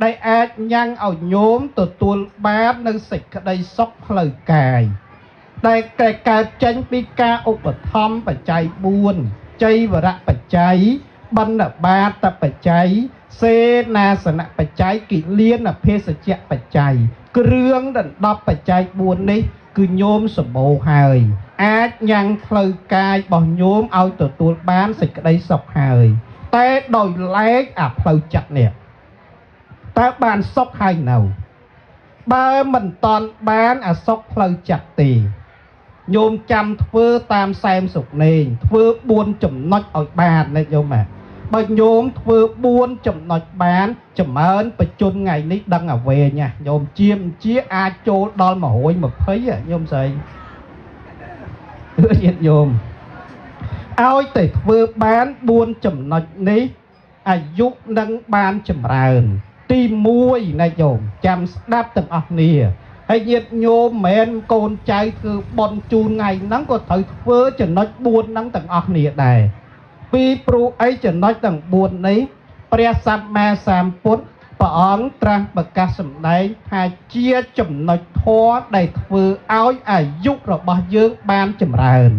ដែលអាចញ៉ាំងឲ្យញោមទទួលបាននៅសេចក្តីសុខផ្លូវកាយដែលកើតចេញពីការឧបត្ថម្ភបច្ច័យ4ចៃវរៈបច្ច័យបណ្ឌបាតបច្ច័យសេនាសនៈបច្ច័យគិលានភេសជ្ជៈបច្ច័យគ្រឿងដណ្ដប់បច្ច័យ4នេះគឺញោមសម្បូរហើយអាចញ៉ាំងផ្លូវកាយរបស់ញោមឲ្យទទួលបានសេចក្តីសុខហើយតែដោយឡែកអាផ្លូវចិត្តនេះតើបានសុខហើយនៅបើមិនតន់បានអាសុខផ្លូវចិត្តទេ โยมจำเพื่อตามแซมสุกเนงเพื่อบุญจำนดเอาบานนะโยมอ่ะบางโยมเพื่อบุญจำนดบานจำเมินประจุนไงนี้ดังเอาเวเนี่ยโยมเจียมเจี๊ยอาโจดอลมาโหยมาเพ้ยอ่ะโยมใส่โยมเอาแต่เพื่อบานบุญจำนดนี้อายุดังบานจำเริญตีมวยนะโยมจำดับตั้งออกนี่ให้nhiệtโยมแม่นโกนใจคือบอลจูนไงนั่งก็ถอยเฟื่อจะน้อยบุญนั่งตั้งออกนี่ได้ปีปลูไอจะน้อยตั้งบุญนี้เปรียสัมมาสามพุทธปองตรังประกาศสำได้หาเจียจำน้อยท้อได้เฟื่อเอาอายุระบาดเยื้องบานจำเริญ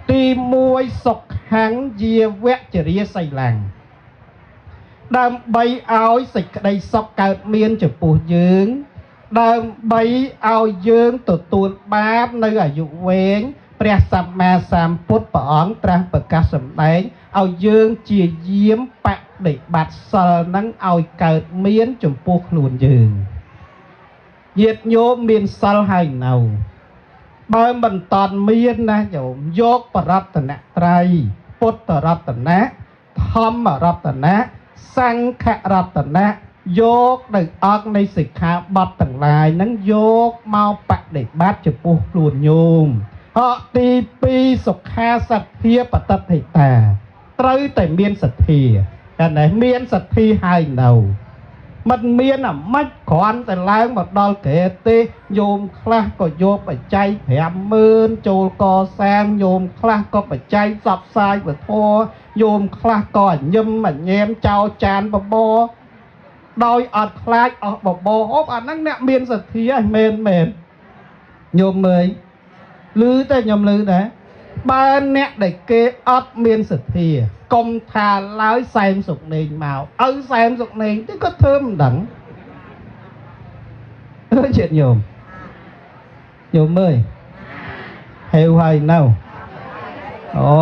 ตีมวยศกหังเยียแวะจะเรียใส่แหลงดำใบเอาสิกได้ศกเกิดเมียนจะปูยื้องดำใบเอาเยื้องตัวตูนบาปในอายุเวงเปรียสัมมาสามพุทธปองตรังประกาศสำได้เอาเยื้องเจียเยี่ยมปะเด็กบัดเซลนั่งเอาเกิดเมียนจมปูขลุ่นยืงเหยียดโยมเมียนเซลให้เนาบางบรรทอนเมียนนะโยมโยกปรัตนะไตรพุทธรัตนะธรรมรัตนะสังฆรัตนะโยกได้ออกในสิกขาบทต่างหลายนั้นโยกเมาปะเด็กบัดจะปูขลุ่นโยมเพราะตีปีสุขาสัตเทียปตัดให้แต่ไตรแต่เมียนสัตเทียแต่ไหนเมียนสัตเทียให้เนามันเมียนอ่ะมัดขอนแต่ล้างมาดอลเกตโยมคลาก็โยมไปใจแผ่มืนโจลกอแซงโยมคลาก็ไปใจสับทรายไปโทโยมคลาก็ยิ้มมันแย้มเจ้าจานบโบโดยอัดคลายออกบโบอบอันนั้นเนี่ยเมียนสัตเทียเมนโยมเมยลือแต่ยมลือนะบ้านเนี่ยได้เกอัดเมียนสัตเทียกรมทานล้ายแซมสุกเนงเมาแซมสุกเนงที่ก็เทิมดังเจ็ดโยมเอ้ยเฮวhay nào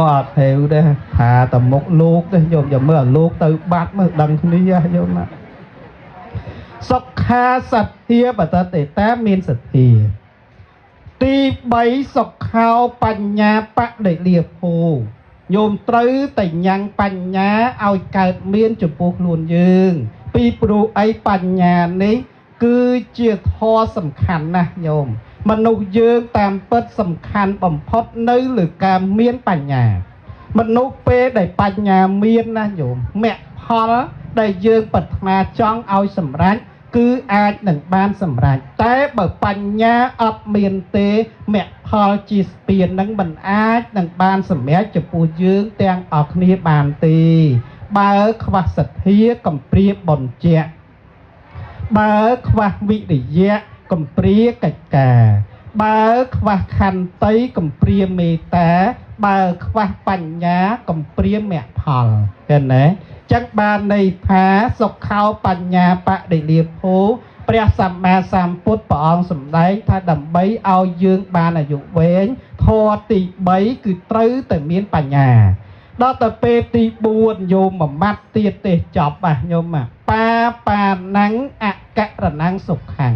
อัดเฮวได้หาแต่มกลูกได้โยมอย่าเมื่อลูกตื่นบัดเมื่อดังนี้โยมนะสกคาสัตเทียปัตตเตแต้เมียนสัตเทียตีใบสกข้าวปัญญาปะได้เรียบโพโยมตรึแต่ยังปัญญาเอาเกิดเมียนจุปูขลุ่นยืงปีปลูไอปัญญานี้คือเจียทอสำคัญนะโยมมนุษย์ยืงตามเปิดสำคัญบ่มพดในหรือการเมียนปัญญามนุษย์เปได้ปัญญาเมียนนะโยมแม่พอได้ยืงปัฒนาจ้องเอาสำรันคืออาจหนึ่งบ้านสำราญแต่បើបញ្ញាអត់មានទេមគ្គផលជាស្ពាននឹងមិនអាចនឹងបានសម្រេចចំពោះយើងទាំងអស់គ្នាបានទេបើខ្វះសទ្ធាកំព្រាបុណ្យជាបើខ្វះវិរិយៈកំព្រាកិច្ចការបើខ្វះខន្តីកំព្រាមេត្តាបើខ្វះបញ្ញាកំព្រាមគ្គផលឃើញទេចឹងបានន័យថាសុខោបញ្ញាបដិលាភោព្រះសម្មាសម្ពុទ្ធព្រះអង្គសម្ដែងថាដើម្បីឲ្យយើងបានអាយុវែងធម៌ទី3គឺត្រូវតែមានបញ្ញាដល់ទៅពេលទី4ញោមមួយម៉ាត់ទៀតទេចប់ញោមបាណាំងអករណងសុខੰ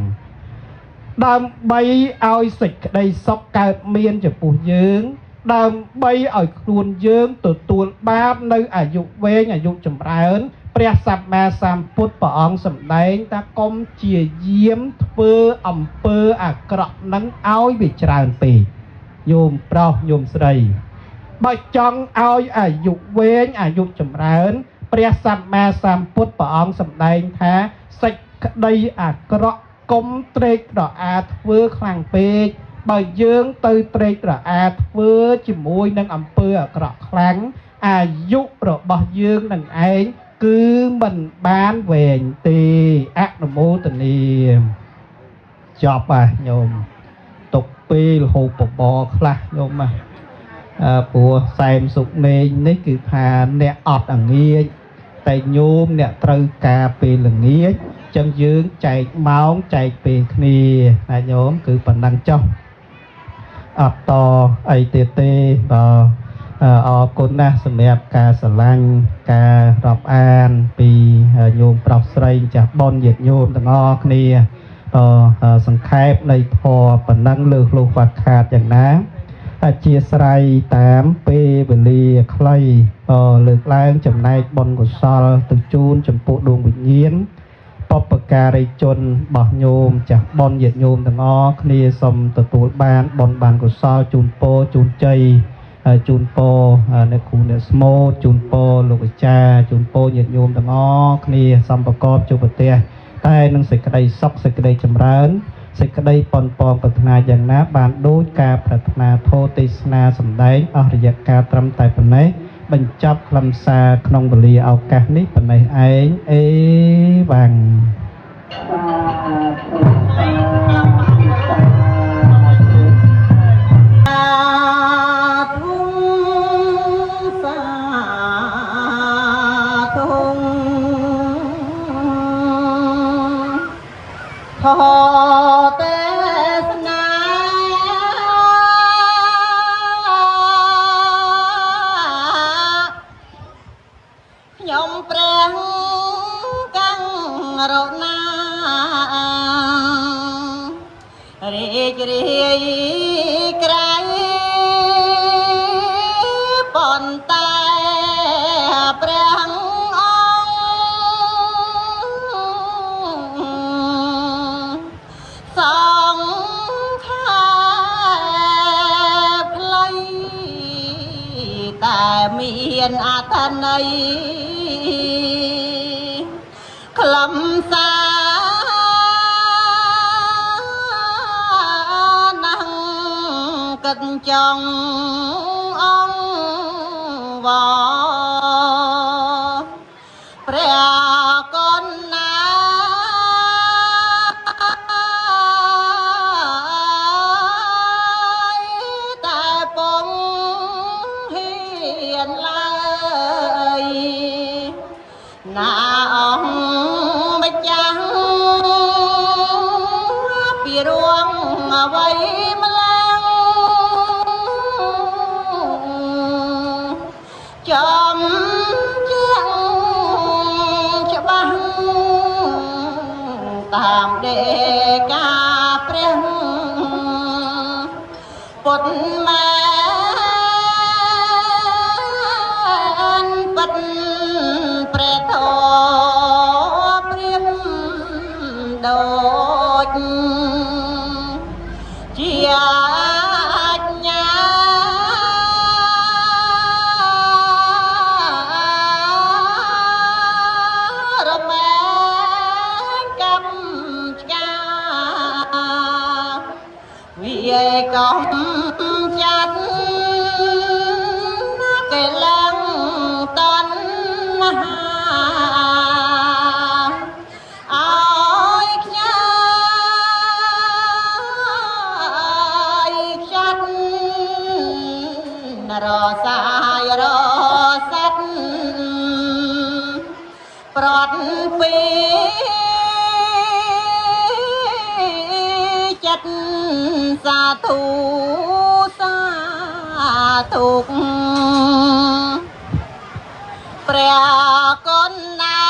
ដើម្បីឲ្យសេចក្តីសុខកើតមានចំពោះយើងដើម្បីឲ្យខ្លួនយើងទទួលបាននៅអាយុវែងអាយុចម្រើនព្រះសម្មាសម្ពុទ្ធព្រះអង្គសម្ដែងថាកុំជាយាមធ្វើអំពើអាក្រក់នឹងឲ្យវាច្រើនពេកโยมប្រុសโยมស្រីបើចង់ឲ្យអាយុវែងអាយុចម្រើនព្រះសម្មាសម្ពុទ្ធព្រះអង្គសម្ដែងថាសេចក្តីអាក្រក់កុំត្រេកត្រអាលធ្វើខ្លាំងពេកបើយើងទៅត្រេកត្រអាលធ្វើជាមួយនឹងអំពើអាក្រក់ខ្លាំងអាយុរបស់យើងនឹងឯងគឺមិនបានវែងទេអនុមោទនាចប់ញោមទុកពេលរហូតបបខ្លះញោមព្រោះសែមសុកនេងនេះគឺថាអ្នកអត់អងាចតែញោមអ្នកត្រូវការពេលល្ងាចចឹងយើងចែកម៉ោងចែកពេលគ្នាណាញោមគឺប៉ុណ្ណឹងចុះអត់តអីទៀតទេបាទអរគុណណាស់សម្រាប់ការស្រឡាញ់ការរាប់អានពីញោមប្រុសស្រីចាស់ប៉ុនញាតិញោមទាំងអស់គ្នាសង្ខេបនៃធម៌ប៉ុណ្ណឹងលើសលោះខ្វះខាតយ៉ាងណា អធិស្ឋ័យតាមពេលវេលាខ្លីលើកឡើងចំណែកបុណ្យកុសលទៅជូនចំពោះដួងវិញ្ញាណបុព្វការីជនរបស់ញោមចាស់បុណ្យញាតិញោមទាំងអស់គ្នាសូមទទួលបានបុណ្យបានកុសលជូនពរជូនជ័យជូនពរអ្នកគ្រូអ្នកស្មូតជូនពរលោកអាចារ្យជូនពរញាតិញោមទាំងអស់គ្នាសំប្រកបជួបប្រទះតែនឹងសេចក្តីសុខសេចក្តីចម្រើនសេចក្តីប៉ុនប៉ងប្រាថ្នាយ៉ាងណាបានដូចការប្រាថ្នាធម៌ទេសនាសម្ដែងអស់រយៈកាលត្រឹមតែប៉ុណ្ណេះបញ្ចប់ខ្លឹមសារក្នុងវេលាឱកាសនេះប៉ុណ្ណេះឯងអេវ៉ាំងទេសនាខ្ញុំព្រះកាំងរណារីករាយក្រៃប៉ុន្តែព្រះអង្គសងខែផ្លៃតែមានអត្ថន័យខ្លឹមសារណាំងកិនចង់អង្គវព្រះកុណណាតែពងហ៊ានឡើយណាអង្គម្ចាស់ពីរួងអ្វីម្លាំងចំជាងច្បាស់តាមដេកាព្រះពុទ្ធមែនពិតព្រះធម៌ព្រាមដូចជាអាជ្ញារមែងកម្មឆ្កាវាកំចាត់គេឡើងតណ្ហាឲ្យខ្ញាយខ្ចាត់រសាយរសាត់ប្រត់ពីចិត្តសាធុសាធុព្រះកុណណា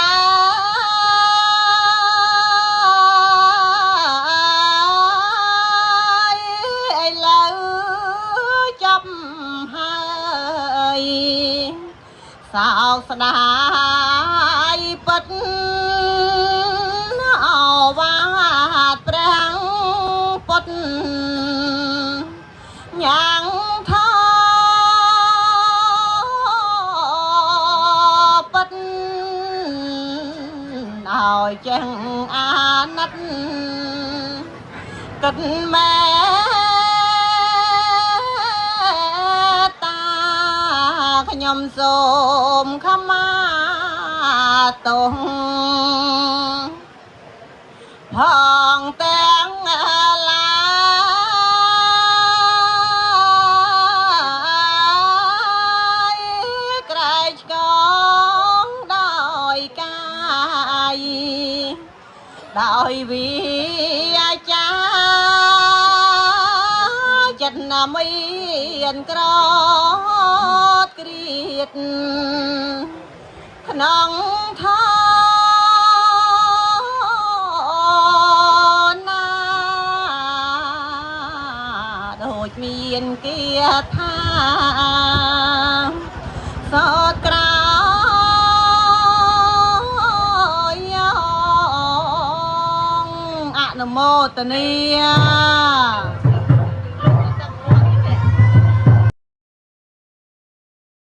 ឥឡូវចាប់ហើយសោកស្ដាយពិតអវាទព្រះពុទ្ធញ៉ាំងថាពិតឲ្យចេះអាណិតគិតមែតាខ្ញុំសូមខមាទោសផងទាំងឡាយក្រែងឆ្កងដោយកាយដោយវិយាចាចិត្តណាមានក្រក្រៀតក្នុងថាណាដូចមានគៀ ថាសោតក្រោយអនុមោទនា